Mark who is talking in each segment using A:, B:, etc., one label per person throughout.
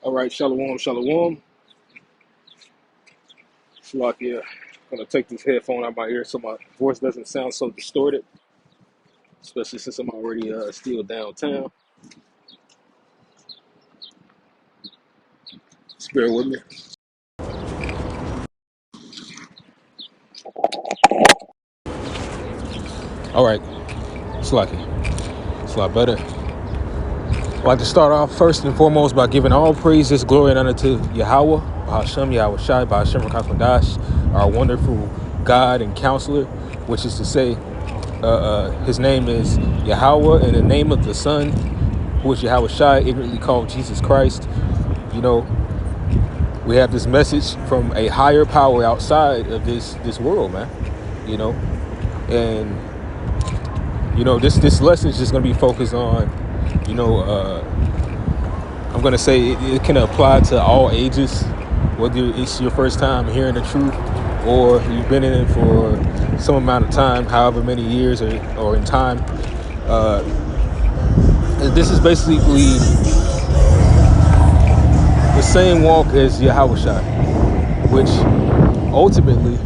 A: All right, shalom, shalom. Salakia. I'm gonna take this headphone out of my ear so my voice doesn't sound so distorted, especially since I'm already still downtown. Just bear with me. All right, Salakia. It's a lot better. I'd like to start off first and foremost by giving all praises, glory, and honor to Yahweh, Bahashem, Yahweh Shai, Bahashem Rakakwadash, our wonderful God and counselor, which is to say, his name is Yahweh, in the name of the Son, who is Yahweh Shai, ignorantly called Jesus Christ. You know, we have this message from a higher power outside of this world, man. You know, and this lesson is just gonna be focused on, I'm gonna say it can apply to all ages, whether it's your first time hearing the truth or you've been in it for some amount of time, however many years or in time. This is basically the same walk as Yahweh Shai, which ultimately,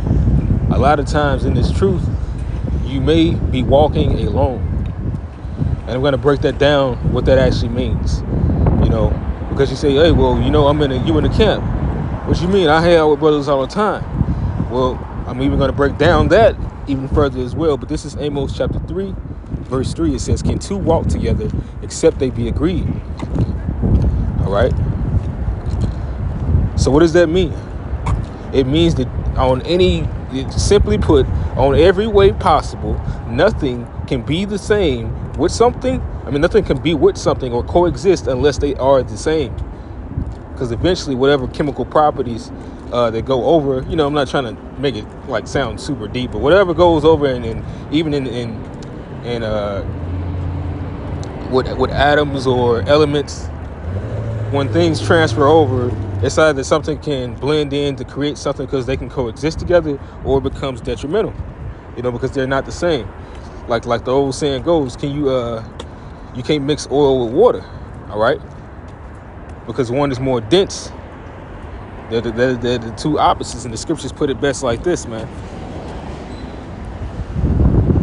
A: a lot of times in this truth, you may be walking alone. And I'm going to break that down, what that actually means. Because you say, hey, well, you in the camp. What you mean? I hang out with brothers all the time. Well, I'm even going to break down that even further as well. But this is Amos chapter 3, verse 3. It says, can two walk together except they be agreed? All right. So what does that mean? It means that simply put, on every way possible, nothing can be the same with something. Nothing can be with something or coexist unless they are the same. Because eventually, whatever chemical properties that go over, I'm not trying to make it like sound super deep, but whatever goes over, and even in with atoms or elements, when things transfer over, it's either something can blend in to create something because they can coexist together, or it becomes detrimental, because they're not the same. Like the old saying goes, you can't mix oil with water, all right? Because one is more dense. They're the two opposites, and the scriptures put it best like this, man.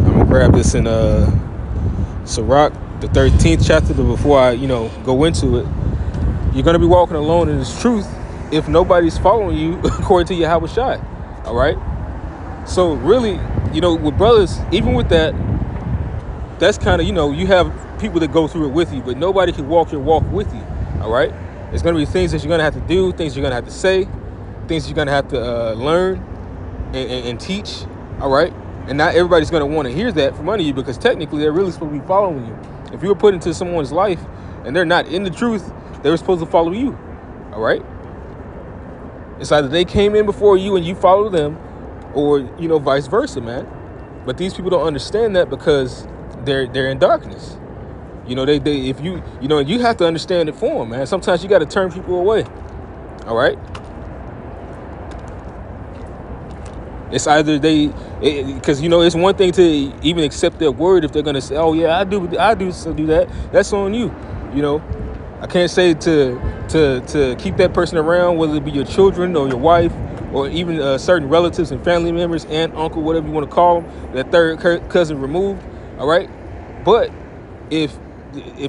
A: I'm gonna grab this in Sirach, the 13th chapter, but before I, go into it, you're going to be walking alone in this truth if nobody's following you according to Yahweh Shai. All right. So really, with brothers, even with that, that's kind of, you have people that go through it with you, but nobody can walk your walk with you. All right. There's going to be things that you're going to have to do, things you're going to have to say, things you're going to have to learn and teach. All right. And not everybody's going to want to hear that from under you, because technically they're really supposed to be following you. If you were put into someone's life and they're not in the truth, they were supposed to follow you. All right. It's either they came in before you and you follow them, or, vice versa, man. But these people don't understand that because they're in darkness. If you have to understand it for them, man. Sometimes you got to turn people away. All right. It's either because it's one thing to even accept their word if they're gonna say, oh yeah, I do that. That's on you. I can't say to keep that person around, whether it be your children or your wife or even certain relatives and family members, aunt, uncle, whatever you want to call them, that third cousin removed. All right. But if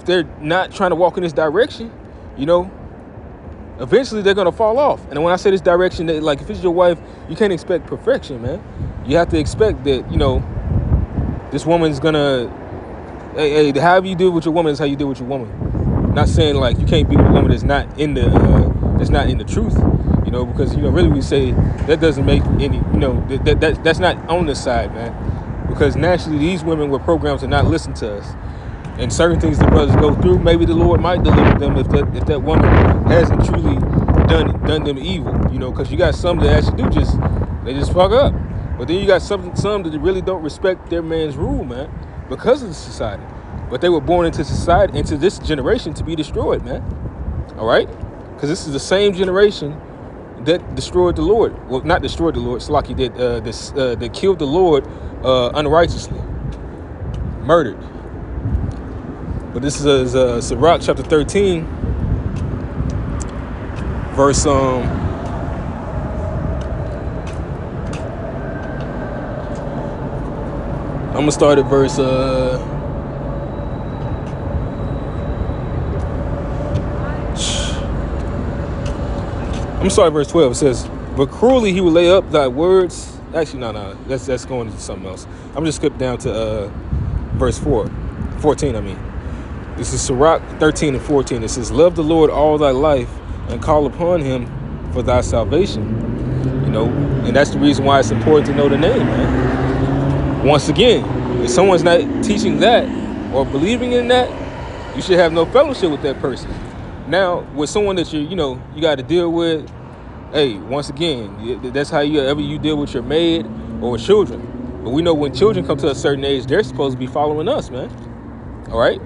A: they're not trying to walk in this direction, eventually they're going to fall off. And when I say this direction, like if it's your wife, you can't expect perfection, man. You have to expect that, this woman's going to, hey, however you deal with your woman is how you deal with your woman. Not saying like you can't be with a woman that's not in the truth, because, really we say that doesn't make any, that's not on the side, man. Because naturally these women were programmed to not listen to us. And certain things the brothers go through, maybe the Lord might deliver them if that woman hasn't truly done them evil, because you got some that actually they just fuck up. But then you got some that really don't respect their man's rule, man, because of the society. But they were born into society, into this generation, to be destroyed, man. All right? Because this is the same generation that destroyed the Lord. Well, not destroyed the Lord, Salaki did, that killed the Lord unrighteously, murdered. But this is Sirach chapter 13, verse I'm gonna start at verse I'm gonna start at verse 12. It says, "But cruelly he will lay up thy words." Actually, no. That's going into something else. I'm just skip down to verse 14. I mean, this is Sirach 13 and 14. It says, "Love the Lord all thy life, and call upon him for thy salvation." You know, and that's the reason why it's important to know the name, man. Once again, if someone's not teaching that or believing in that, you should have no fellowship with that person. Now, with someone that you got to deal with, hey, once again, that's how you deal with your maid or children. But we know when children come to a certain age, they're supposed to be following us, man. All right?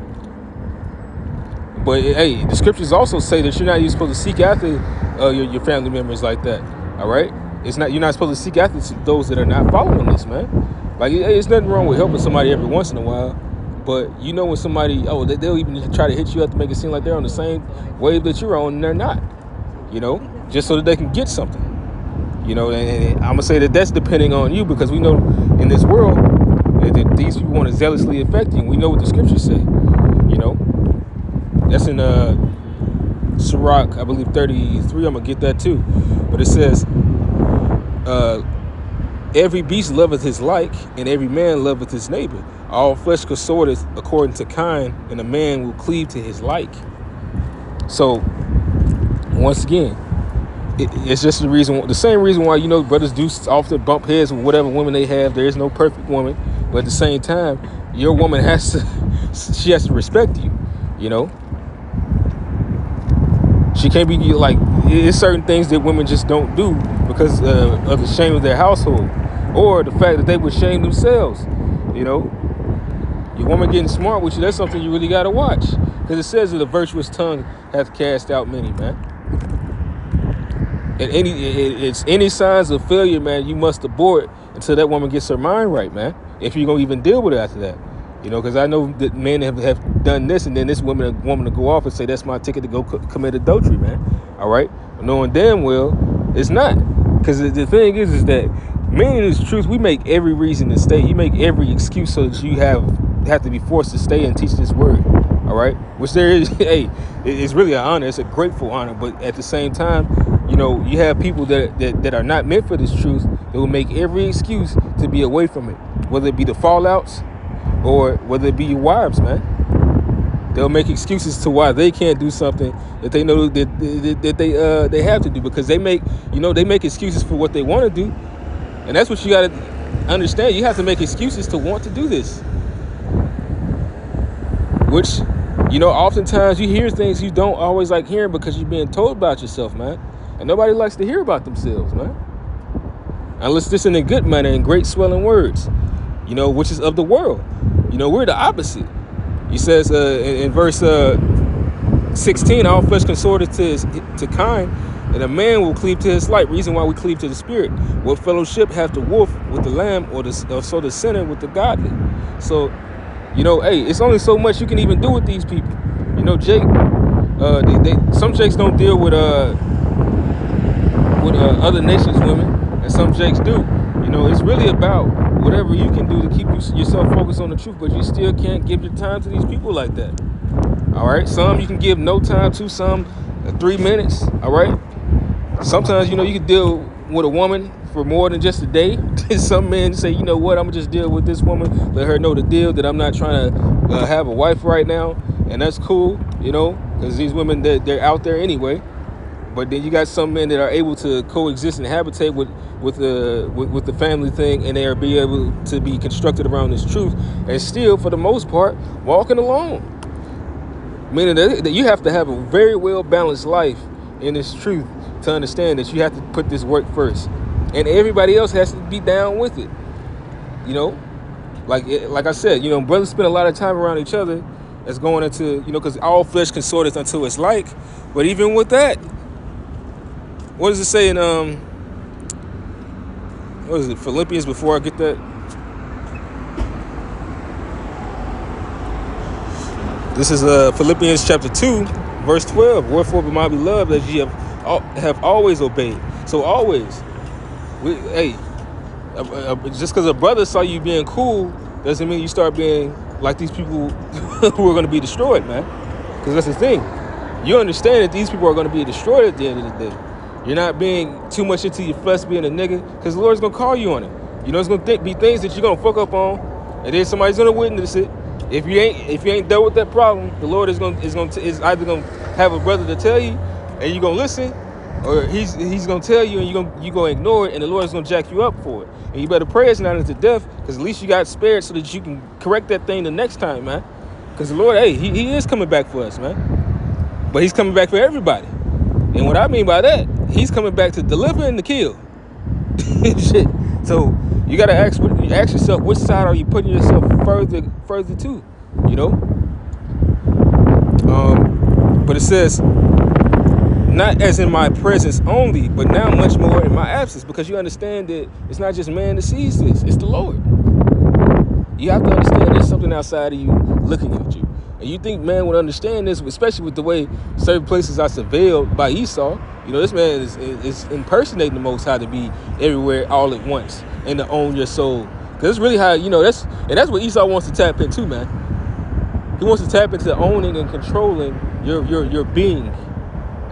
A: But, hey, the scriptures also say that you're not even supposed to seek after your family members like that. All right? You're not supposed to seek after those that are not following this, man. Like, it's nothing wrong with helping somebody every once in a while. But you know when somebody, they'll even try to hit you up to make it seem like they're on the same wave that you're on, and they're not. You know, just so that they can get something. You know, and I'm gonna say that that's depending on you, because we know in this world that these people want to zealously affect you. And we know what the scriptures say. You know, that's in Sirach, I believe 33. I'm gonna get that too, but it says, "Every beast loveth his like, and every man loveth his neighbor. All flesh consorteth according to kind, and a man will cleave to his like." So, once again, it's just the same reason why, brothers do often bump heads with whatever woman they have. There is no perfect woman, but at the same time, your woman she has to respect you. You know, she can't be like, it's certain things that women just don't do because of the shame of their household, or the fact that they would shame themselves. You know, your woman getting smart with you, that's something you really got to watch, because it says that a virtuous tongue hath cast out many, man. And it's any signs of failure, man, you must abort until that woman gets her mind right, man. If you're gonna even deal with it after that, because I know that men have done this, and then this woman to go off and say that's my ticket to go commit adultery, man. All right, knowing damn well it's not, because the thing is that men in this truth, we make every reason to stay. You make every excuse so that you have to be forced to stay and teach this word. All right, which there is, hey, it's really an honor. It's a grateful honor, but at the same time, you have people that are not meant for this truth. They will make every excuse to be away from it, whether it be the fallouts or whether it be your wives, man. They'll make excuses to why they can't do something that they know that they have to do, because they make excuses for what they want to do, and that's what you got to understand. You have to make excuses to want to do this, which oftentimes you hear things you don't always like hearing because you're being told about yourself, man. And nobody likes to hear about themselves, man. Unless it's in a good manner and great swelling words, which is of the world. We're the opposite. He says in verse 16, "All flesh consorteth to kind, and a man will cleave to his light." Reason why we cleave to the spirit. "What fellowship hath the wolf with the lamb, or so the sinner with the godly?" So, hey, it's only so much you can even do with these people. Jake, some Jakes don't deal with other nations' women, and some Jakes do. It's really about whatever you can do to keep yourself focused on the truth, but you still can't give your time to these people like that. All right, some you can give no time to, some 3 minutes. All right, sometimes you can deal with a woman for more than just a day. Some men say, I'm gonna just deal with this woman, let her know the deal, that I'm not trying to have a wife right now, and that's cool, because these women, they're out there anyway. But then you got some men that are able to coexist and habitate with the family thing, and they are be able to be constructed around this truth, and still, for the most part, walking alone. Meaning that you have to have a very well balanced life in this truth to understand that you have to put this work first, and everybody else has to be down with it. Like I said, brothers spend a lot of time around each other. That's going into because all flesh consorteth unto its like. But even with that, what does it say in what is it, Philippians, before I get that? This is Philippians chapter 2, verse 12. "Wherefore, my beloved, as ye have have always obeyed. So always, hey, just because a brother saw you being cool doesn't mean you start being like these people who are going to be destroyed, man. Because that's the thing. You understand that these people are going to be destroyed at the end of the day. You're not being too much into your flesh being a nigga, because the Lord's going to call you on it. You know, it's going to be things that you're going to fuck up on, and then somebody's going to witness it. If you ain't dealt with that problem, the Lord is either going to have a brother to tell you, and you're going to listen, or he's going to tell you, and you're going to ignore it, and the Lord is going to jack you up for it. And you better pray it's not into death, because at least you got spared so that you can correct that thing the next time, man. Because the Lord, hey, he is coming back for us, man. But he's coming back for everybody. And what I mean by that, he's coming back to deliver and to kill. Shit. So you gotta ask yourself, which side are you putting yourself further to? You know? But it says, not as in my presence only, but now much more in my absence, because you understand that it's not just man that sees this, it's the Lord. You have to understand there's something outside of you looking at you. And you think man would understand this, especially with the way certain places are surveilled by Esau. You know, this man is impersonating the Most High to be everywhere all at once and to own your soul. Because it's really how, you know, that's what Esau wants to tap into, man. He wants to tap into owning and controlling your being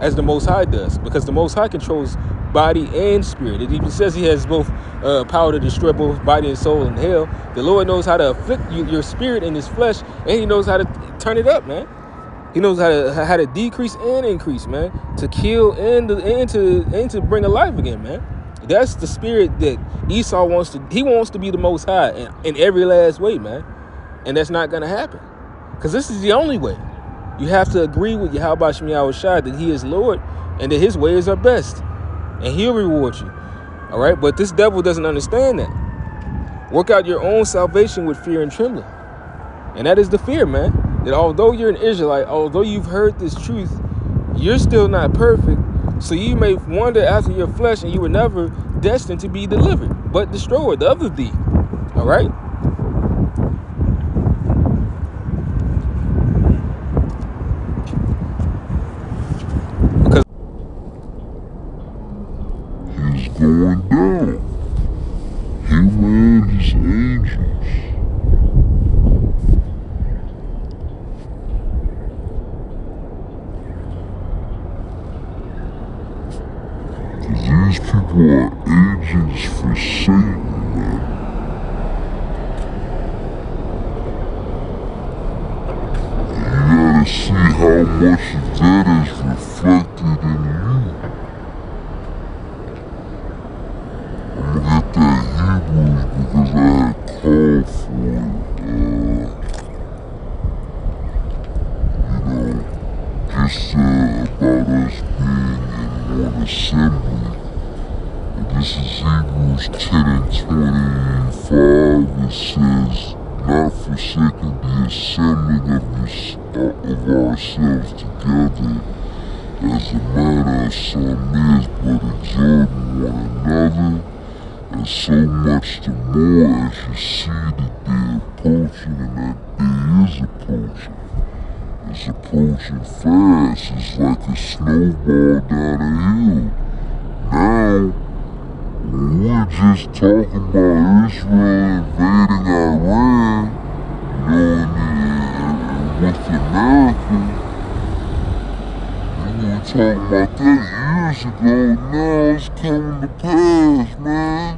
A: as the Most High does. Because the Most High controls body and spirit. It even says he has both power to destroy both body and soul in hell. The Lord knows how to afflict your spirit in his flesh, and he knows how to turn it up, man. He knows how to decrease and increase, man, to kill and to bring alive again, man. That's the spirit that Esau wants to. He wants to be the Most High in every last way, man, and that's not gonna happen, because this is the only way. You have to agree with Yahweh Shem Yahushua that he is Lord and that his ways are best, and he'll reward you. All right, but this devil doesn't understand that. Work out your own salvation with fear and trembling, and that is the fear, man. That although you're an Israelite, although you've heard this truth, you're still not perfect. So you may wander after your flesh, and you were never destined to be delivered, but destroyed, the other thee. All right? Because
B: he's going down. Him and his angels. These people are agents for Satan, man. You gotta see how much of that is reflected in you. I'm gonna get that Hebrews because I had called for it. Just about us being in one assembly. This is Hebrews 10 and 25. It says, not forsaking the assembling of ourselves together, as the manner of some is, but exhorting one another, and so much the more as you see the day approaching, and that day is approaching. It's approaching fast. It's like a snowball down a hill. Now, when we're just talking about Israel invading Iran, you know, and with America, we were talking about that years ago. Now it's coming to pass, man.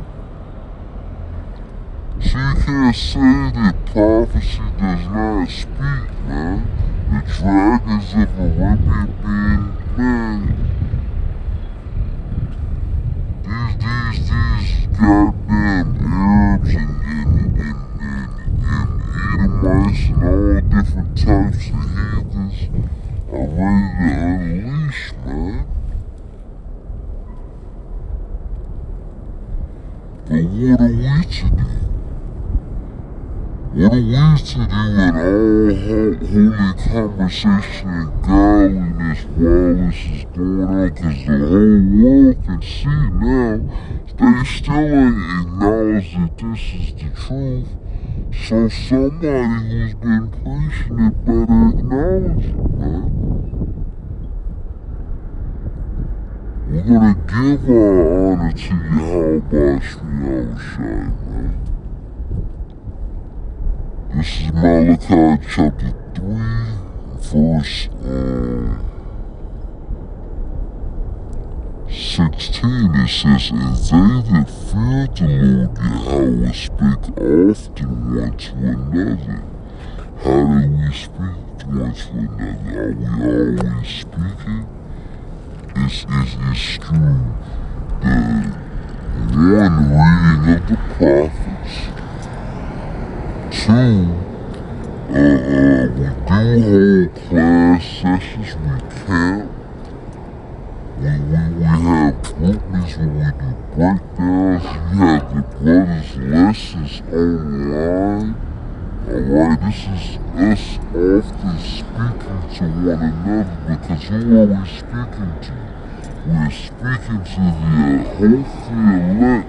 B: So you can't say that prophecy does not speak, man. The dragons of Arabia being, man, these goddamn Arabs and Edomites and all different types of heathens are ready to unleash, man. But what are we to do? What are we to do in all holy conversation and godliness while this is going on? Because the whole world can see now. They still ain't acknowledge that this is the truth. So somebody who's been preaching it better acknowledge it, man. we're gonna give our honor to Yahweh Shai, man. This is Malachi chapter 3, verse 16. It says, "And they that feared the Lord Yahweh spake often one to another." How do we speak one to another? Are we always speaking? It's through the one reading of the prophets. Two, we do hold class sessions, we camp. We have groupies where we do breakdowns. You have the brothers' lessons online. Alright, this is us often speaking to one another, because who are we speaking to? We're speaking to the hopefully elect,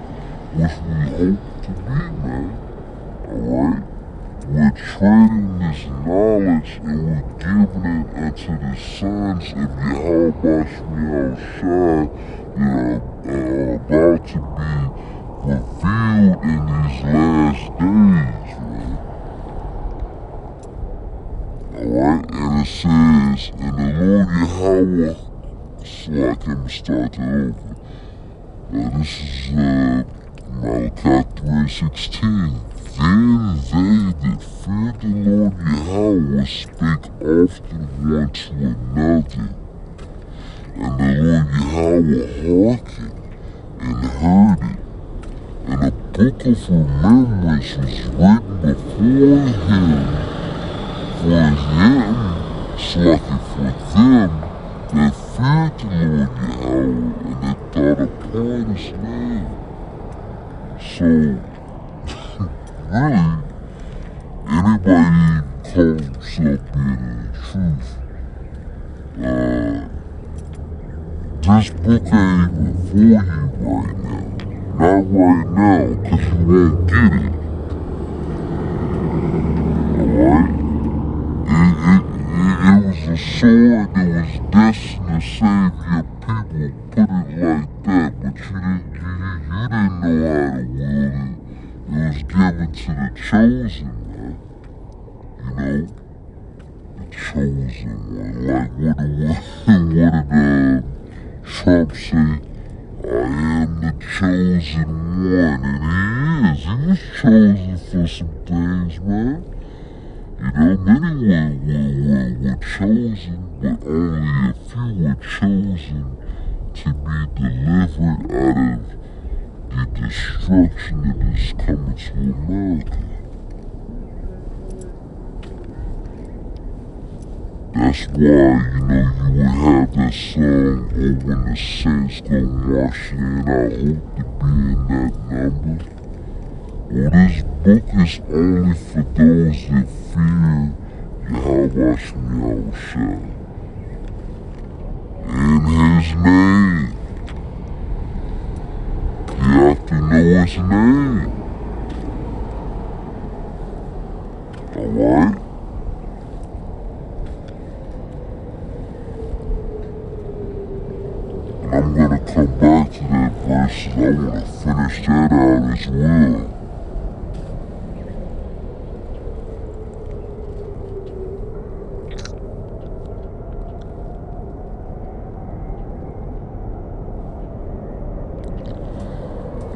B: which we hope to be, man. Alright? We're trading this knowledge and we're giving it unto the sons of Yahweh Shai that are about to be revealed in these last days, man. Alright, and it says, "And the Lord Yahweh," so I can start that over. This is Malachi 3:16. "Then they that feared the Lord Yahweh spake often one to another, and the Lord Yahweh hearkened and heard it. And a book of remembrance was written before him for them, for them that feared the Lord Yahweh and that thought upon his name." So, really, anybody calls himself being the truth, this book ain't even for you right now. Not right now, because you won't get it. Alright? It was a sword that was destined to save your people, put it like that, but you didn't know how to wield it. It was given to the chosen, man. You know? The chosen one. Like, what did Trump say? "I am the chosen one," and he was chosen for some things, man. You know, many were chosen, but only a few were chosen to be delivered out of the destruction that is coming to America. That's why, you would have that song, "Oh, when the saints go marching in," I hope to be in that number. Well, this book is only for those that fear Yahweh Shai in his name. You have to know his name. Alright? And I'm gonna come back to that verse, and I wanna finish that out as well.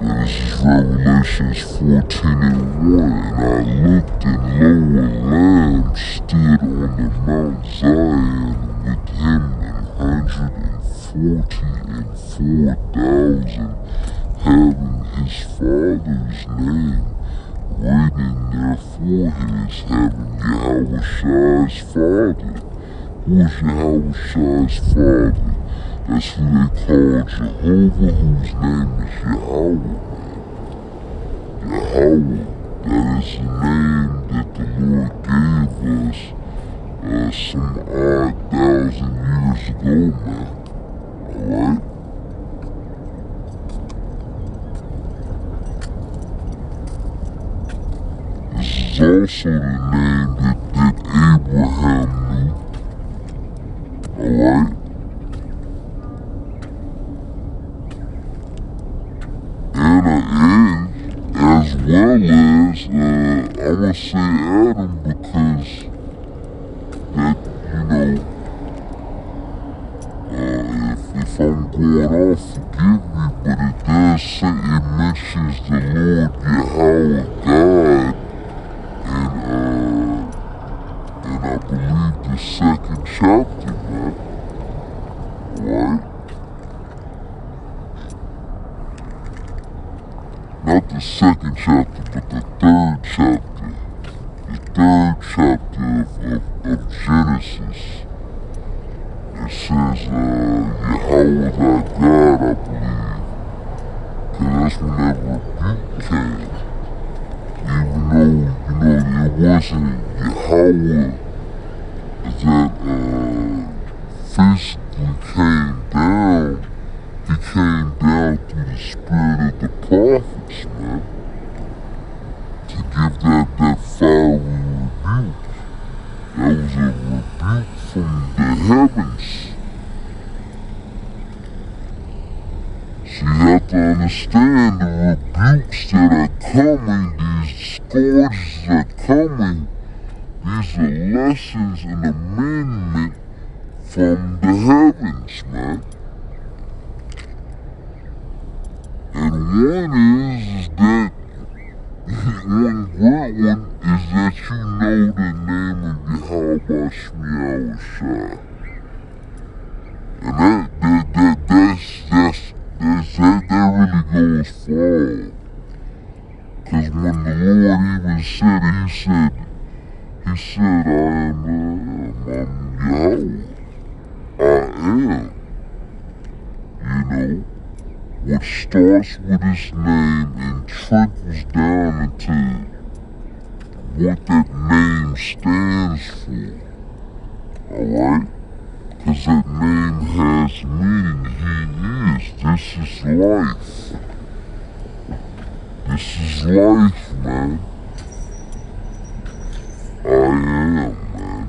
B: This is Revelations 14:1. "And I looked, and lo, a Lamb stood on the Mount Zion, with him 144,000, having his Father's name written in their foreheads, having Yahweh Shai's Father." Who is Yahweh Shai's Father? That's who they call Jehovah, whose name is Yahweh. Yahweh, that is the name that the Lord gave us some odd 1,000 years ago, man. Alright? This is also the name that Abraham knew. Alright? gonna say Adam because that, if I'm going off, forgive me, but it does say it mentions the Lord Yahweh God in I believe the 2nd chapter, man. Right? Not the 2nd chapter, but the 3rd chapter. The 3rd chapter of Genesis. It says, Yahweh thy God, I believe. Cause that's when that rebuke came. Even though, it wasn't Yahweh that, physically came down. He came down through the spirit of the prophets, man. To give that fiery rebuke. That was a rebuke from the heavens. So you have to understand the rebukes that are coming, these scourges that are coming, these are lessons and amendment from the heavens, man. And one is that, one great one is that you know the name of Yahweh Shai. And that really goes far. Cause when the Lord even said it, he said, I am Yahweh. I am. What starts with his name and trickles down into what that name stands for. Alright? Cause that name has meaning. He is. This is life. This is life, man. I am, man.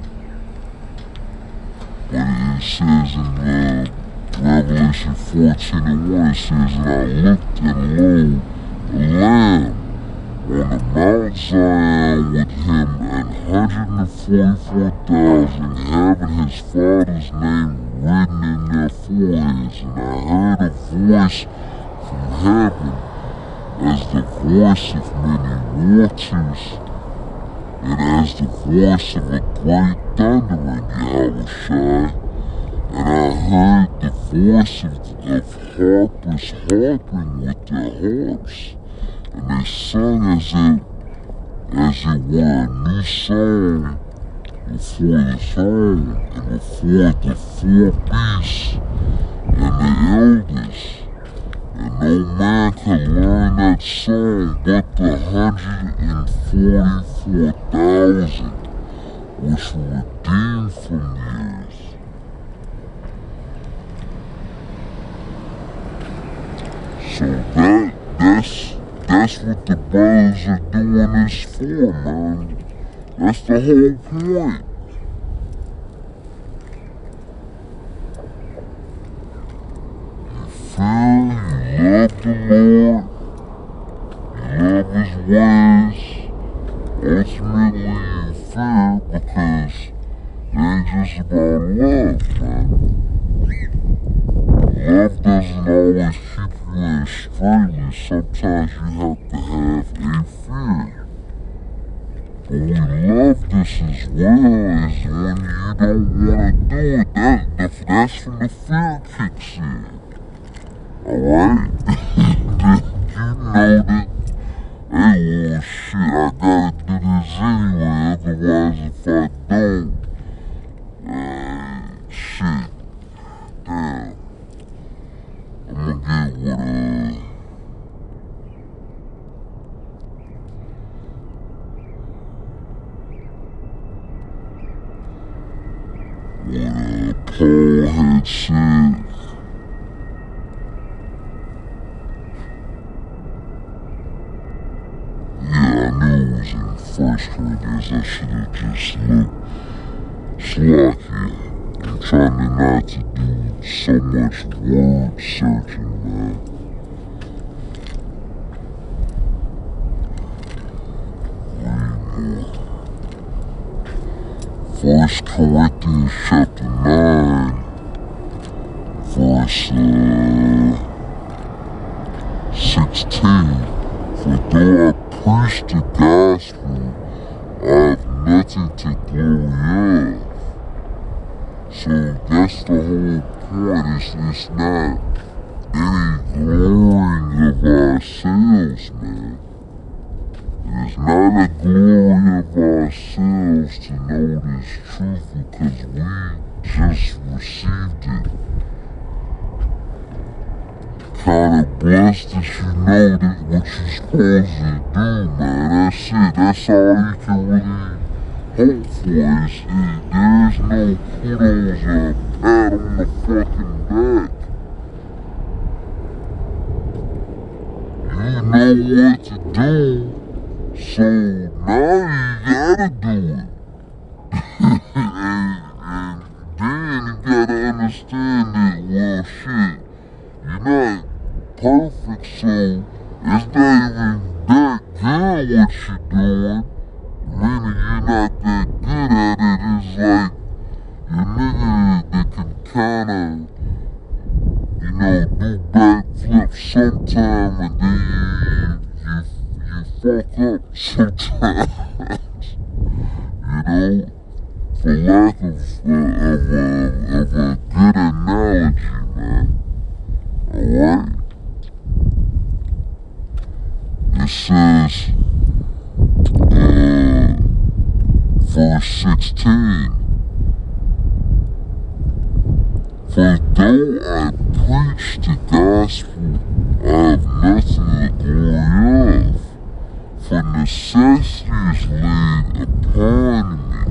B: But it says in Revelation 14:1, it says, and I looked, and lo, a lamb on the Mount Zion with him, and 144,000 having his father's name written in their foreheads. And I heard a voice from heaven, as the voice of many waters, and as the voice of a great thundering, Yahushua. And I heard the voice of harpers harping with their harps, and they sung as it were a new song before the throne, and before the 4 beasts and the elders. And no man could learn that song but the 144,000 which were redeemed from the earth. So that's what the brothers are doing this for, man. That's the whole point. You feel, you love the Lord, you love his ways. Ultimately you fear because it ain't just about love, man. Love doesn't always keep you in straightness. Sometimes you have to have a fear. But we love this as well, is when you don't want to do it. That's when the fear kicks in. Alright? You know that, hey, well, shit, I gotta do this anyway, otherwise if I don't, shit, damn. I'ma get what, Paul had said. Yeah, I knew it was in 1 Corinthians. I should have just looked. Slacky. I'm trying not to do so much word searching, man. Read more First Corinthians chapter 9, verse 16. For though I preach the gospel, I have nothing to glory of. So that's the whole point. It's not any glorying of ourselves, man. It's not a glory of ourselves to know this truth because we just received it. Kinda blessed that you know that what you're supposed to do, man. That's it. That's all you can really hope for. There's no kudos or pat on the fucking back. You know what to do, so now you gotta do it. and then you gotta understand that, well, shit, you're not perfect, so it's not even that good what you're doing. Meaning you're not that good at it. It's like your nigga that can kinda, you know, do backflips sometime and then you fuck up sometimes. You know, for lack of a good analogy, man. Alright? It says, verse 16. For though I preach the gospel, I have nothing to glory of. For necessity is laid upon me.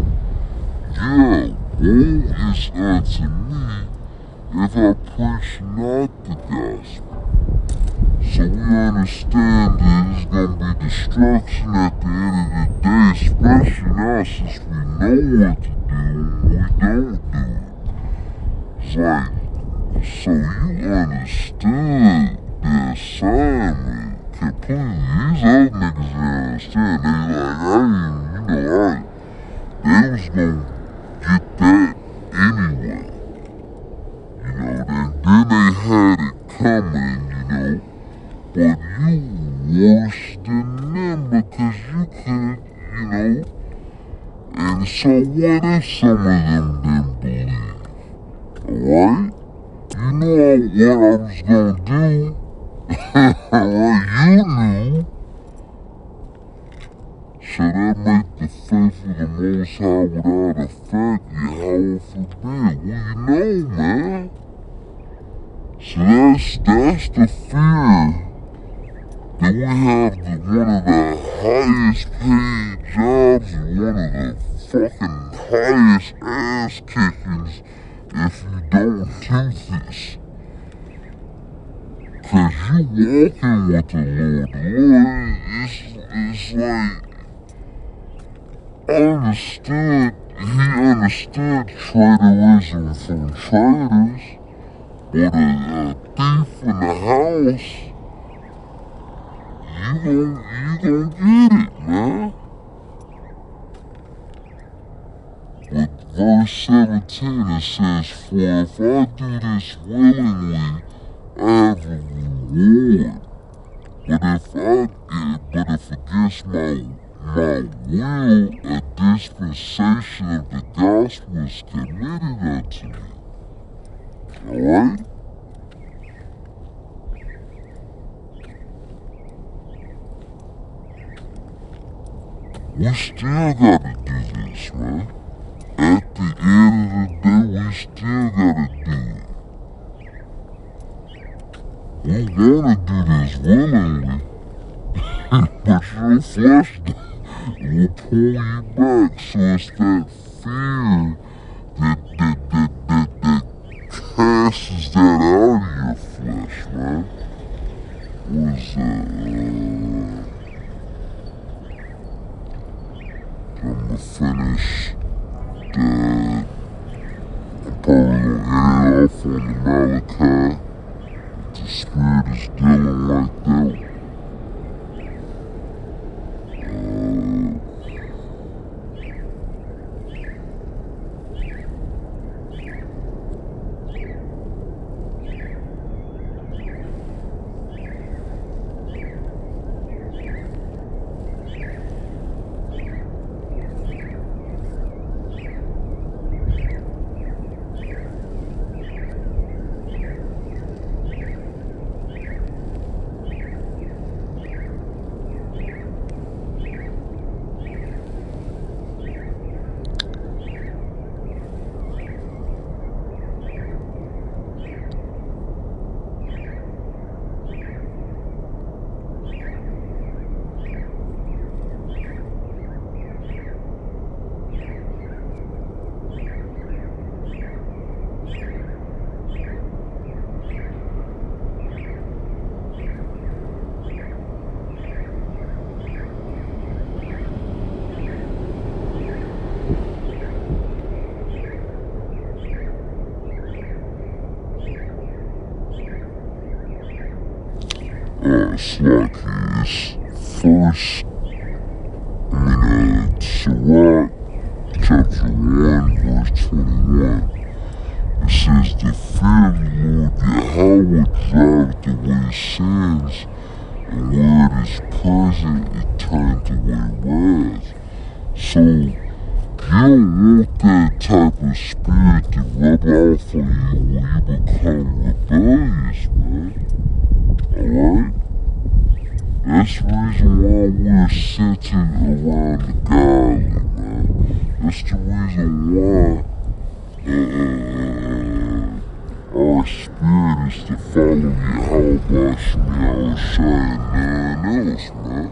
B: Yeah, woe is unto me if I preach not the gospel. So we understand that it's going to be destruction at the end of the day, especially now since we know what to do and we don't do it. It's like, so you understood the assignment completely. These old niggas didn't understand. They was gonna get that anyway. You know, then they had it coming, you know. But you worse than them because you could, you know. And so what if some of them didn't believe? Alright? You know what I was gonna do. Alright, you knew. So that make the faith of the Most High without effect, Yahweh forbid. Well, you know, man. So that's the fear. That we have one of the highest paid jobs and one of the fucking highest ass kickings if you don't do this. Cause you walking with the Lord. The Lord is like, he understood traitorism from traitors, but a thief in the house, you gon' get it, man. With verse 17 it says, for if I do this willingly, I have a reward. But if against my will, a dispensation of the gospel is committed unto me. Alright? We still gotta do this, man. At the end of the day, we still gotta do it. We wanna do this willingly, but your flesh will pull you back. So it's that fear that casts that out of your flesh, man. What is that? I'm gonna finish that. I'm probably gonna end it off on the Malachi. The spirit is dealing like that. it's like it's first, Sirach chapter 1, verse 21. It says, the fear of the Lord Yahweh driveth away sins, and where it is present, it turneth away wrath. So, you don't want that type of spirit to rub off on you when you become rebellious, man. Alright? That's the reason why we're sitting around the godly, man. That's the reason why our spirit is to follow Yahweh Shemiah and nothing else, man.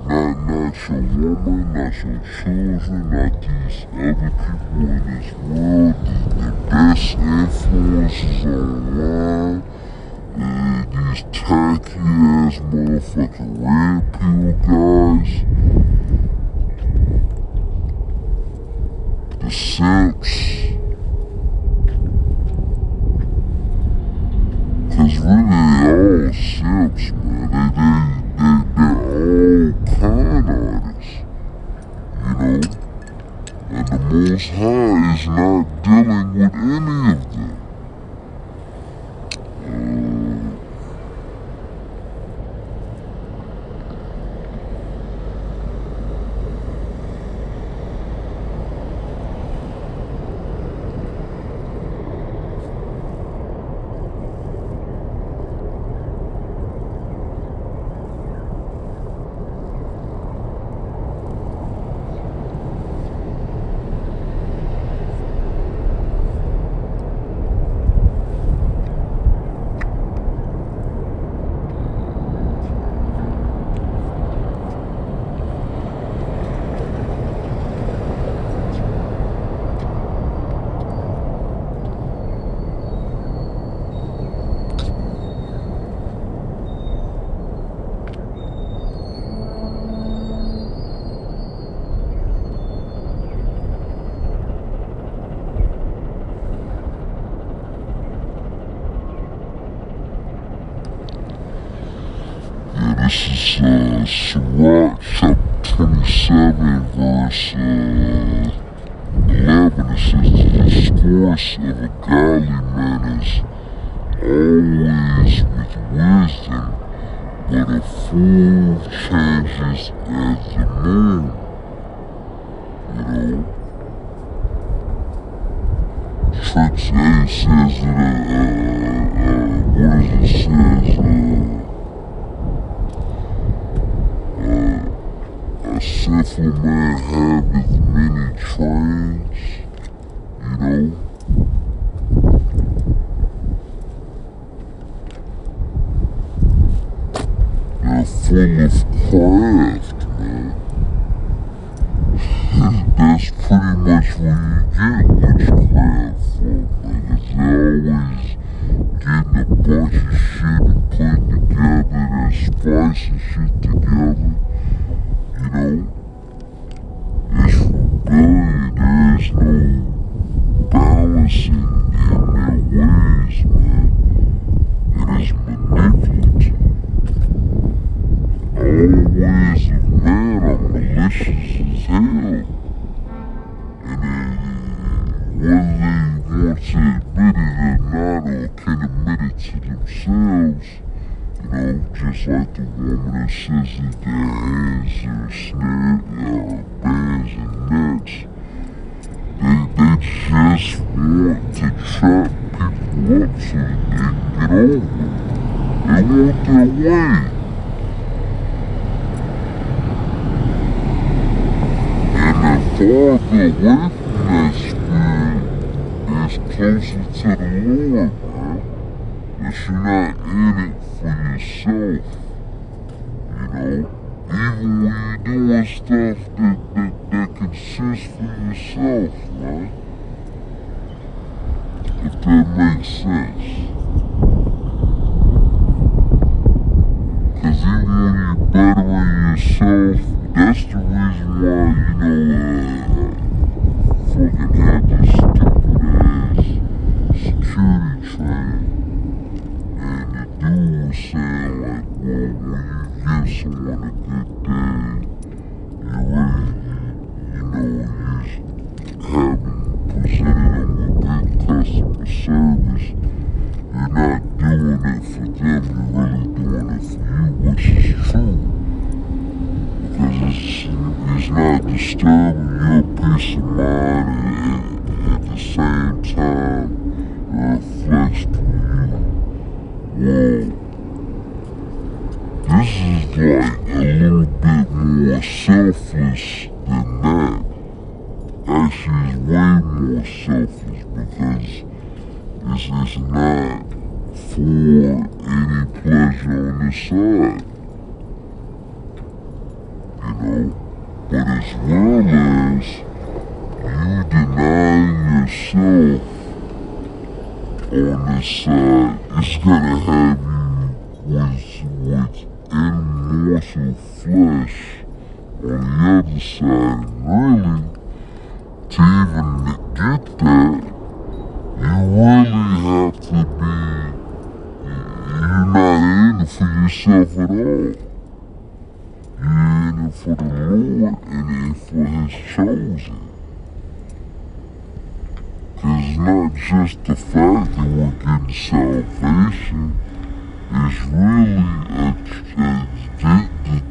B: Not your woman, not your children, not these other people in this world, the best influences online, these tacky ass motherfucking red pill guys, the simps. Cause really they all simps, man. They're all con artists, you know? And the Most High is not dealing with any of them. This is Sirach chapter 27, verse 11. It says, the discourse of a godly man is always with wisdom, but a fool changes as the moon. You know? Tricks 8 says that, what does it say? A sinful man haveth many trains, you know? They're full of craft, man. That's pretty much where you get witchcraft from, man. It's always getting a bunch of shit and putting together, that splicing shit together. You know, it's rebellion. There's no balancing in their ways, man. It is manipulative. All ways of man are malicious as hell. And whether they want to admit it or not, or can admit it to themselves, you know, just like the woman that says that their hands are snared, bands and nets. They just want to trap people up so that they can get over. They want their way. And the farther away from that spirit is closer to the Lord, man. That you're not in it for yourself, you know? Even when you're doing stuff that consists for yourself, right? If that makes sense. Cause even when you're bettering yourself, that's the reason why, fucking had this stupid ass security training. And the dude was saying like, well, not doing it for them, you're really doing it for you, which is true. Because it's not disturbing your peace of mind, and at the same time, it reflects to you. Whoa. This is like a little bit more selfish than that. Actually, it's way more selfish because it's not for any pleasure on the side, but as well as you denying yourself on the side, it's gonna have you with immortal flesh on the other side. And really, to even get that, you really have to be, you're not in it for yourself at all. You're in it for the Lord and for His chosen. Because it's not just the fact that we're getting salvation, it's really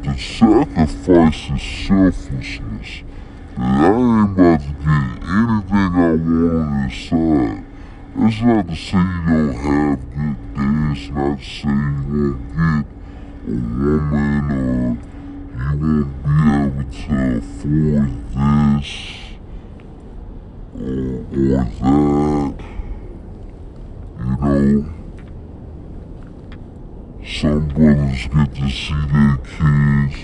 B: the sacrifice of selfishness. I ain't about to get anything I want on this side. It's not to say you don't have good days. It's not to say you won't get a woman or you won't be able to afford this or that. Some brothers get to see their kids,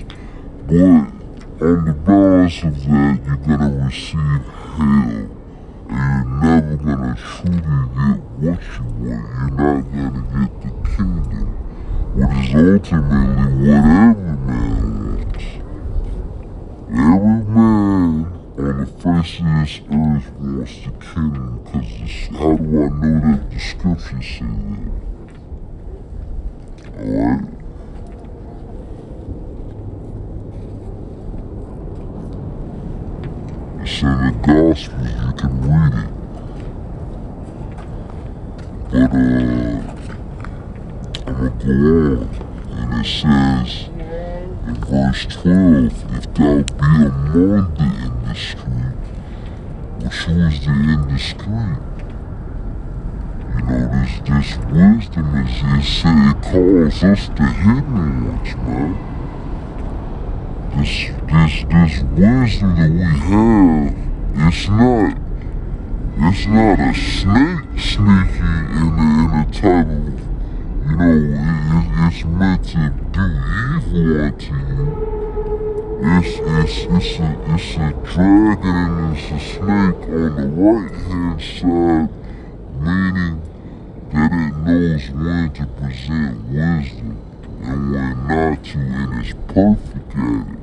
B: but on the balance of that, you're gonna receive hell. And you're never gonna truly get what you want. You're not gonna get the kingdom, which is ultimately what every man wants. Every man on the face of this earth wants the kingdom, because how do I know that the scriptures say that? Alright? It's in the Gospels, you can read it. But I'm gonna go on, and it says in verse 12, if thou be among the indiscreet, which who is the indiscreet? This wisdom it calls us the hidden ones, man. This wisdom that we have, it's not a snake sneaky in a type of, it's meant to do evil unto you. It's a dragon and it's a snake on the right hand side, meaning that it knows when to present wisdom and when not to, and it's perfect at it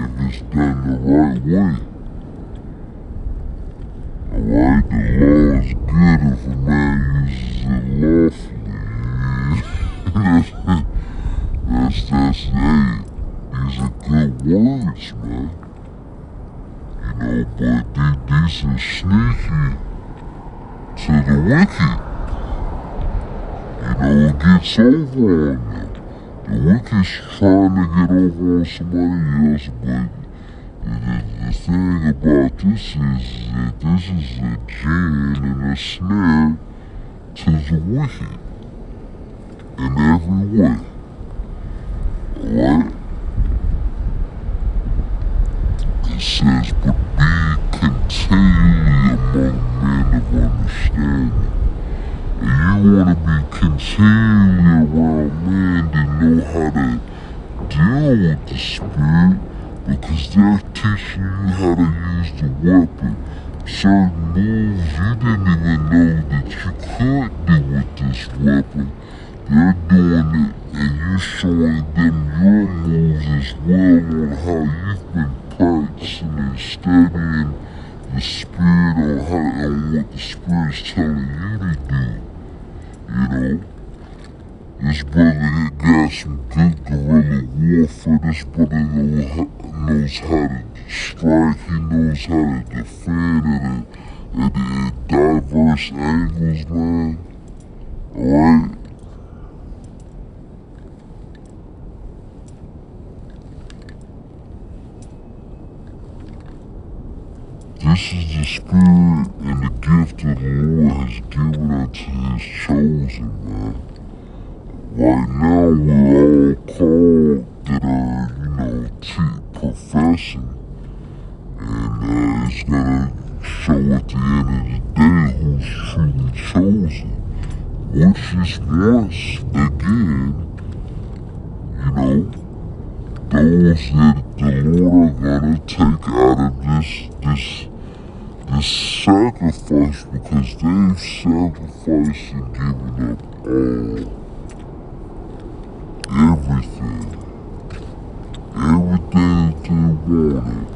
B: if it's done the right way. Alright, the law is good if a man uses it lawfully. Hey, these are good words, man. But these are sneaky to the wicked. It gets over on them. The wicked's trying to get over on somebody else, but the thing about this is that this is a gin and a snare to the wicked in every way. Alright? It says, but be continually among men of understanding. And you want to be continually around men that know how to deal with the spirit, because they're teaching you how to use the weapon. Certain moves you didn't even know that you could do with this weapon. They're doing it, and you're showing them your moves as well on how you've been practicing and studying the spirit on what the spirit's telling you to do. This brother got some good guerrilla warfare. This brother knows how to strike. He knows how to defend at diverse angles, man. Alright? chosen, man. Right now, we're all called that are, professing. And it's gonna show at the end of the day who's truly chosen. Which is once again, those that the Lord are gonna take out of this sacrifice, because they've sacrificed and given up everything that they wanted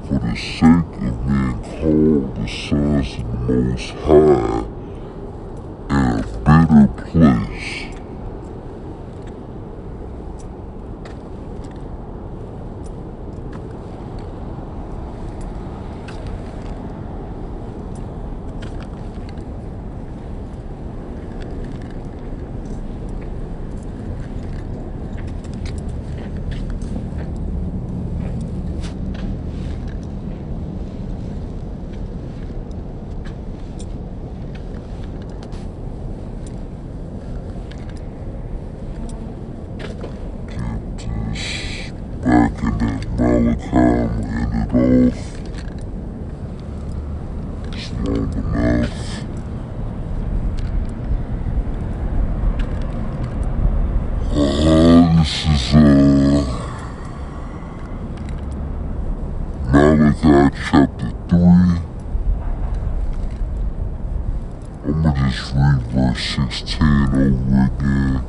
B: for the sake of being called the sons of the Most High in a better place. Back in that Malachi ended off. It's long enough. This is Malachi chapter 3. I'ma just read verse 16 over again.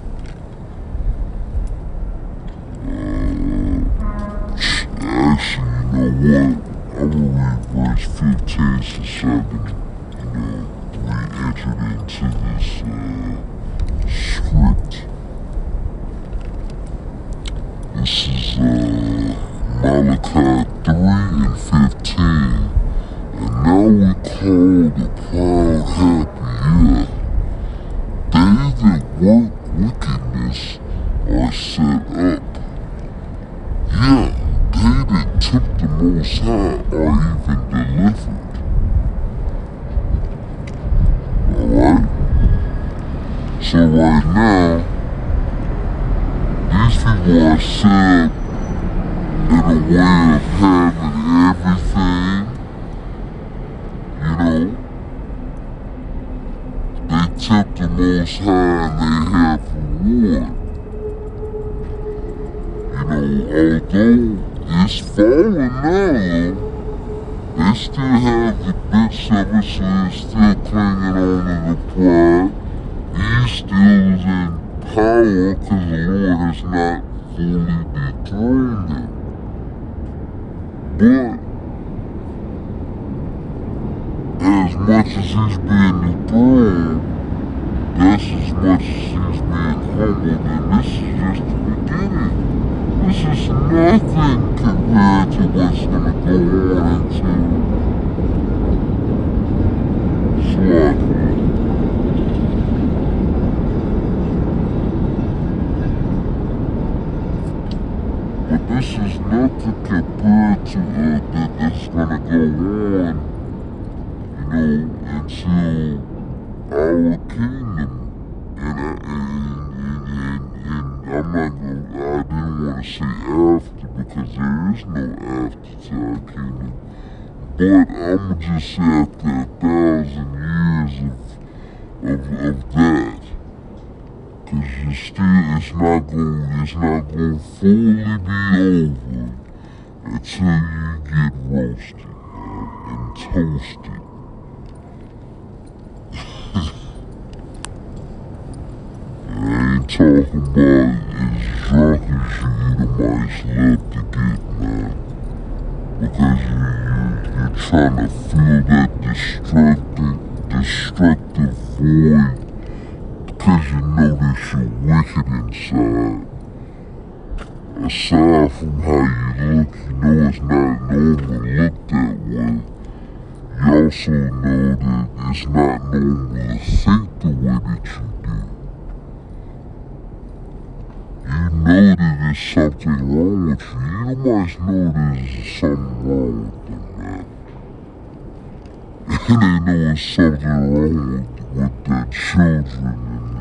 B: Actually, you know what? I'm gonna read verse 15 to 7. We entered into this script. This is Malachi 3 and 15. And now we call the proud happy year. They that work wickedness are set up. Yeah, they that tempt the Most High are even delivered. Alright? So right now, these people are set in a way of having everything. They tempt the Most High and they have reward. Although it's fallen now, they still have the bits of it, so they're still clinging on to the pride. He still is in power because the Lord has not fully dethroned him. But as much as he's being dethroned, that's as much as he's being humbled, and this is just the beginning. This is nothing compared to what's gonna go on until Slack. But this is nothing compared to that's gonna go on, until our kingdom. And I'm not gonna, I didn't want to say after, because there is no after to our kingdom. But I'ma just say after 1,000 years of that. Cause it's not gonna fully be over until you get roasted and toasted. I ain't talking about as drunk as you Edomites love to get, man. Because you're trying to feel that destructive void, because you know that you're wicked inside. Aside from how you look, you know it's not normal to look that way. You also know that it's not normal to think the way that you do. You know that there's something wrong with you. You must know there's something wrong with them, man. And they know there's something wrong with their children and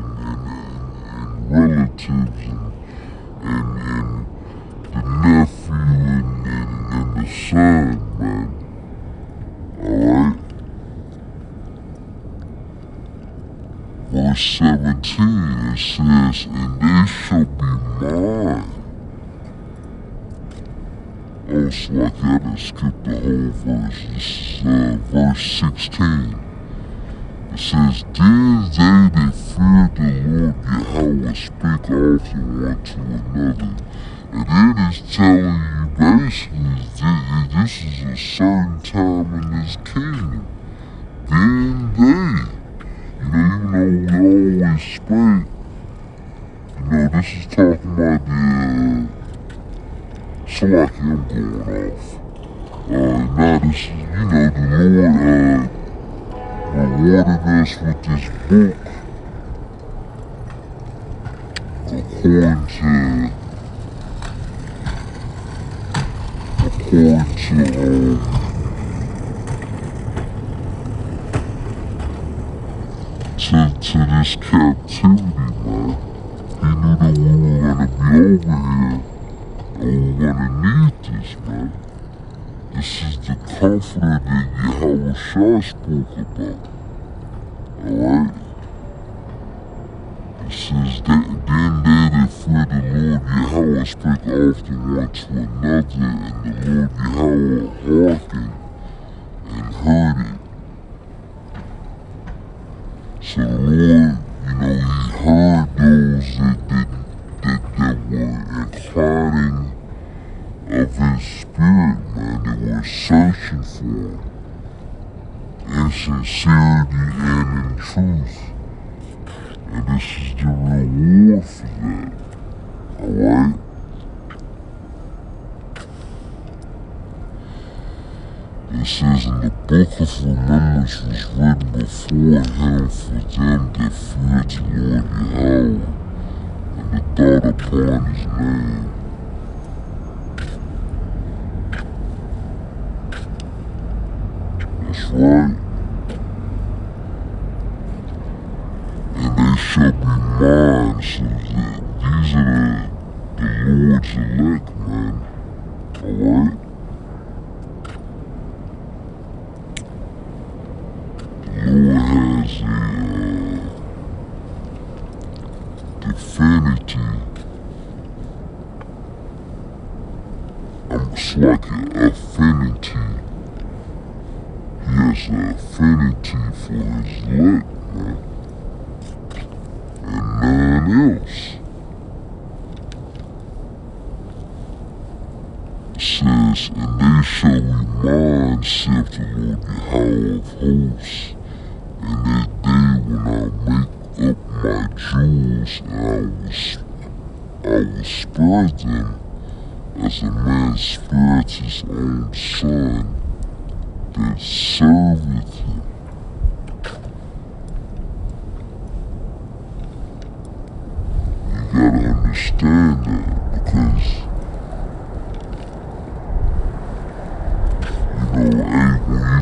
B: it says, and they shall be mine. Oh, so I gotta skip the whole verse. This is verse 16. It says, then they that feared the Lord Yahweh spake often one to another. And then it's telling you basically that this is a certain time in this kingdom. Then they, even though we always spake, this is talking about the, Salaki, I'm going off. Now this is, the Lord, rewarded us with this book according to this captivity, man. He knew that we were gonna be over here and we were gonna need this, man. This is the comforter that Yahweh Shah spoke about. Alright? It says, then they that fear the Lord Yahweh spake often one to another, and the Lord Yahweh hearkened and heard it. So the Lord, he heard those that were inclining of his spirit, man. They were searching for him in sincerity and in truth. And this is the reward for that. Alright? It says, and the book of remembrance was written before him for them that feared the Lord Yahweh, and the thought upon his name. That's right. And they shall be mine, so that these are the Lord's elect, man. Alright? The Lord has a divinity. It's like an affinity. He has an affinity for his elect, man. And none else. It says, and they shall be mine, saith the Lord Yahweh of hosts, and that day when I make up my jewels, and I will spare them as a man spareth his own son that serveth him. You gotta understand that, because when you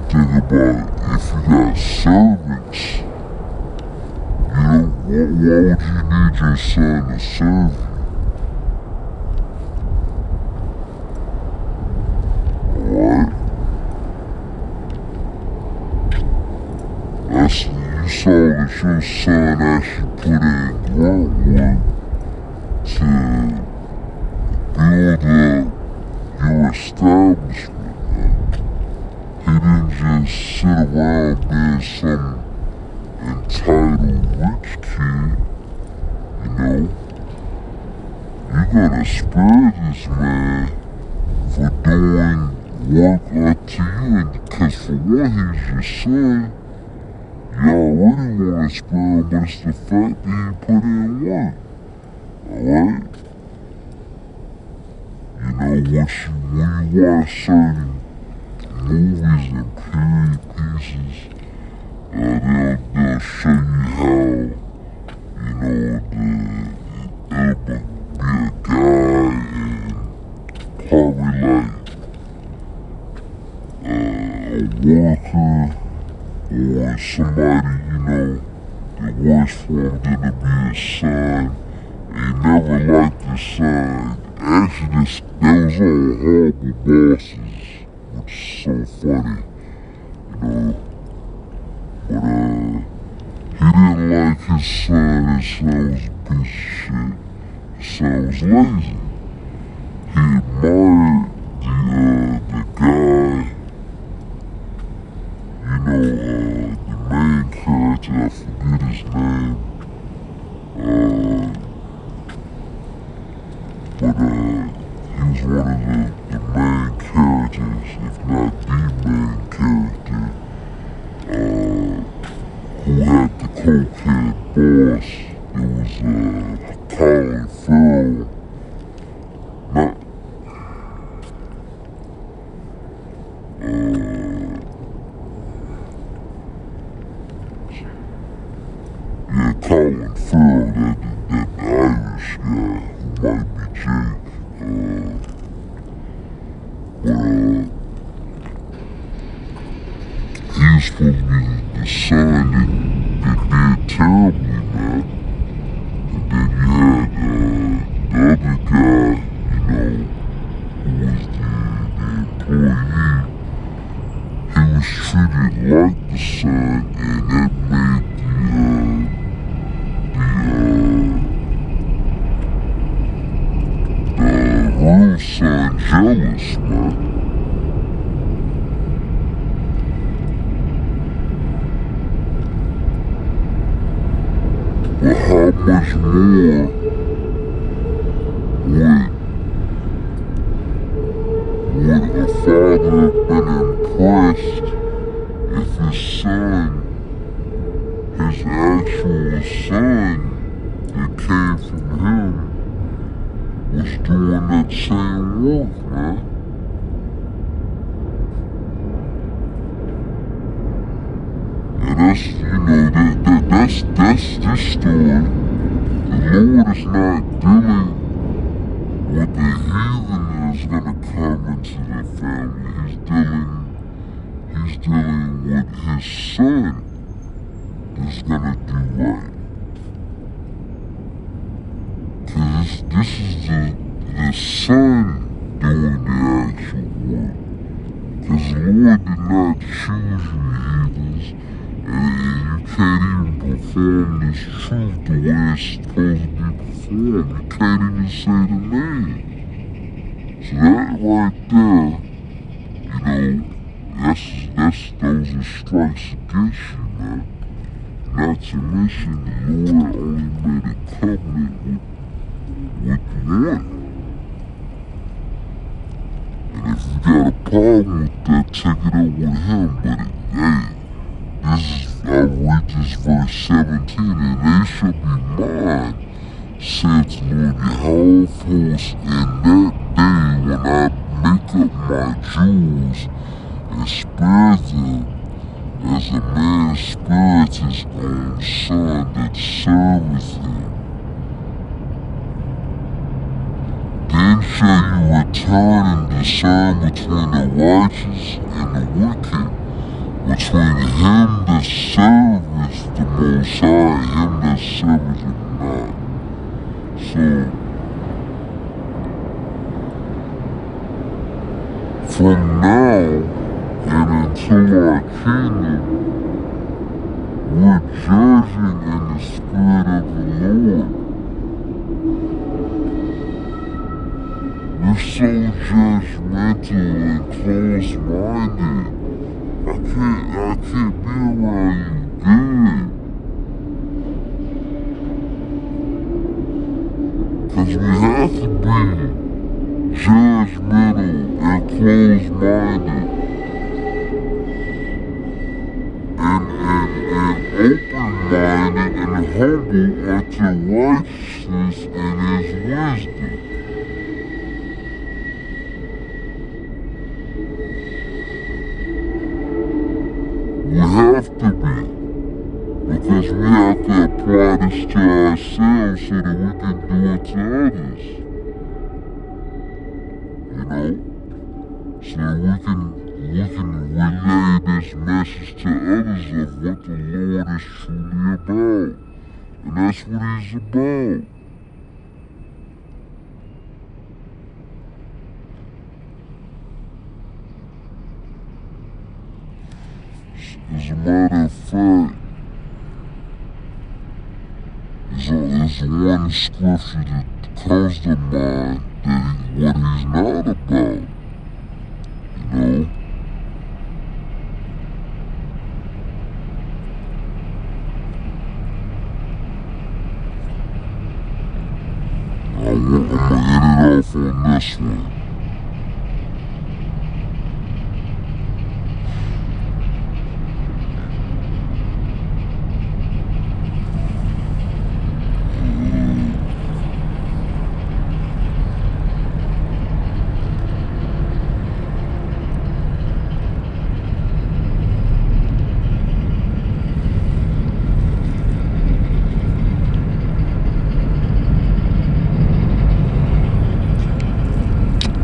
B: think about it, if you got servants, why would you need your son to serve you? Alright? You saw that your son actually put in grunt work to build up your establishment, man. He didn't just sit around being some entitled rich kid, You gotta spare this man for doing work unto you, because for one, he's your son. You already wanna spare him, but it's the fact that he put in work. Alright? When you watch certain movies and period pieces, they'll show you how, it'll be a guy and probably like a worker or somebody, that works for him, then to be his son. And he never liked his son. Actually, they was all horrible bosses, which is so funny, But He didn't like his son. His son was a piece of shit. His son was lazy. He admired the guy, the main character, I forget his name, but he was one of the main characters, if not the main character, who had the cokehead boss. It was Colin Farrell. Not, yeah, Colin Farrell, that Irish guy who might be Jake. But he was supposed to be the son that did terribly, man. And then you had the other guy, who was the employee. He was treated like the son, and that made the real son jealous, man. But how much more would a father have been impressed if his son, his actual son that came from him, was doing that same work, man? And that's, that's this story. The Lord is not dealing with the heathen that's gonna come into their family. He's dealing with his son that's gonna do right. Cause this is the son doing the actual work. Cause the Lord did not choose you heathens, and you can't even perform this truth the way it's supposed to be performed. You can't even say the name. So that right there, those are strikes against you, man. Not to mention the Lord only made a covenant with one. And if you got a problem with that, take it up with him. But hey, I read this verse 17, and they shall be mine, saith the Lord Yahweh of hosts, in that day when I make up my jewels and spare them, as a man spareth his own son that serveth him. Then shall you return and discern between the righteous and the wicked, between him that serveth the Most High and him that serveth him not. So, from now and until our kingdom, we're judging in the Spirit of the Lord. We're so judgmental and close-minded. I can't be around you good. Cause we have to be judgmental and close-minded. And open-minded and humble unto righteousness and his wisdom. We have to be, because we have to apply this to ourselves so that we can do it to others. So we can relay this message to others of what the Lord is truly about. And that's what he's about. As a matter of fact, is one scripture that comes to mind that what he's not about, you know? I'm gonna end it off on this one.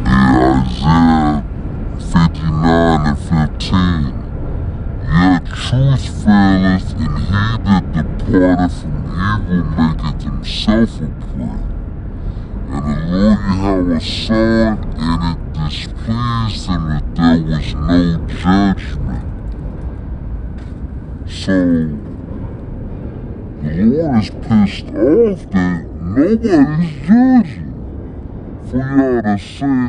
B: Isaiah 59:15. Yet truth faileth, and he that departeth from evil maketh himself a prey. And the Lord Yahweh saw it, and it displeased him that there was no judgment. So, the Lord is pissed off that nobody's judging. For y'all to say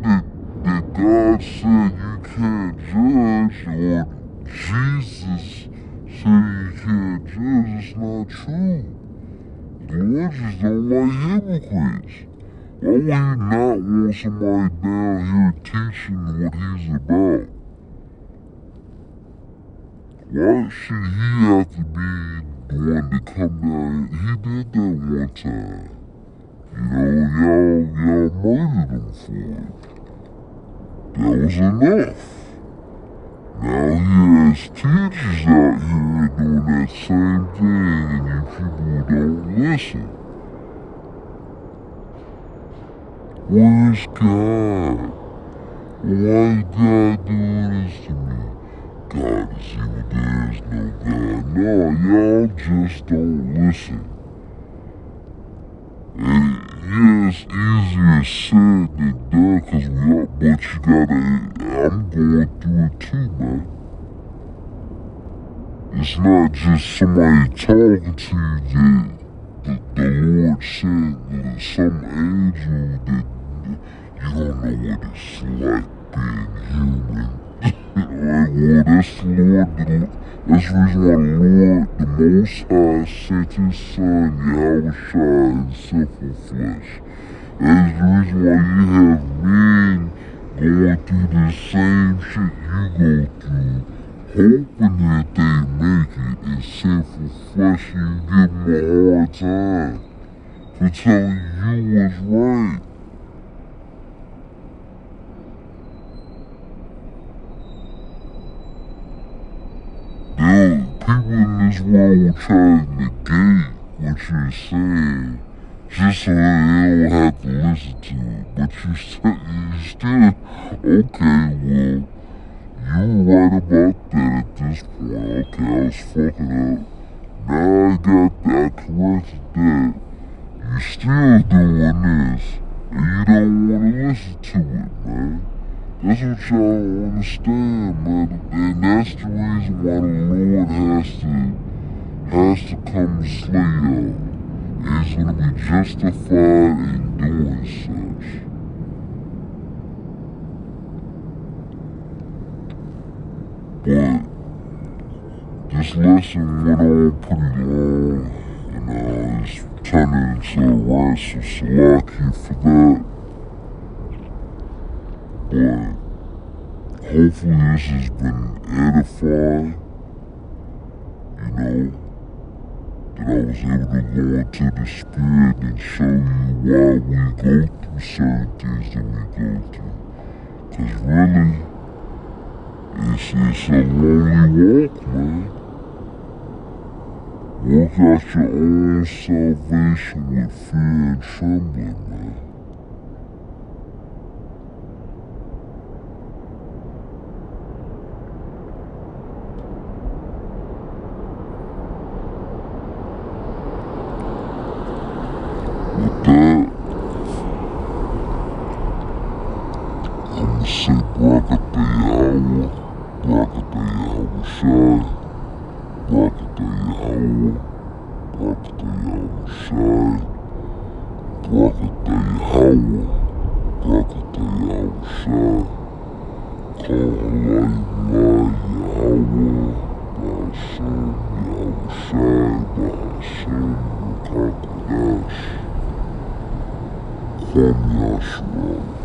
B: that God said you can't judge, or Jesus said you can't judge, it's not true. The Lord just don't like hypocrites. Why would he not want somebody down here teaching what he's about? Why should he have to be the one to come down here? He did that one time. You know, y'all murdered him for it. That was enough. Now he has teachers out here doing that same thing, and you people don't listen. Where is God? Why is God doing this to me? God is evil, there is no God. No, y'all just don't listen. And yeah, it's easier said than done, cause but you gotta, I'm going through it too, man. It's not just somebody talking to you that the Lord said that some angel that you don't know what it's like being human. Like, well, that's the Lord, that's the reason why the Lord, the Most High, sent his Son, Yahushua, himself in flesh. That is the reason why you have men going through the same shit you go through, hoping that they make it, and sinful flesh, and you give them a hard time for telling you what's right. People in this world will try to negate what you're saying just so they don't have to listen to it. But you still, okay, well, you were right about that at this point. Okay, I was fucking up. Now I corrected that. You're still doing this, and you don't want to listen to it, man. That's what y'all don't understand, man. And that's the reason why the Lord has to come and slay y'all. He's gonna be justified in doing such. But this lesson went on pretty long, and it's turning into a rant, so Salaki for that. But hopefully this has been edifying, you know, that I was able to go into the spirit and show you why we go through certain things that we go through. Cause really, it's a lonely walk, man. Work out your own salvation with fear and trembling, man. With that, I'm gonna say Barakatah Yahweh, Barakatah Yahushai, Barakatah Yahweh, Barakatah Yahushai. Brakatay Hawa, Brakatay Awashai, Kahalai Lai Hawa, Bahashem Yahawashai, Bahashem Rakakadash, Kwam Yashua.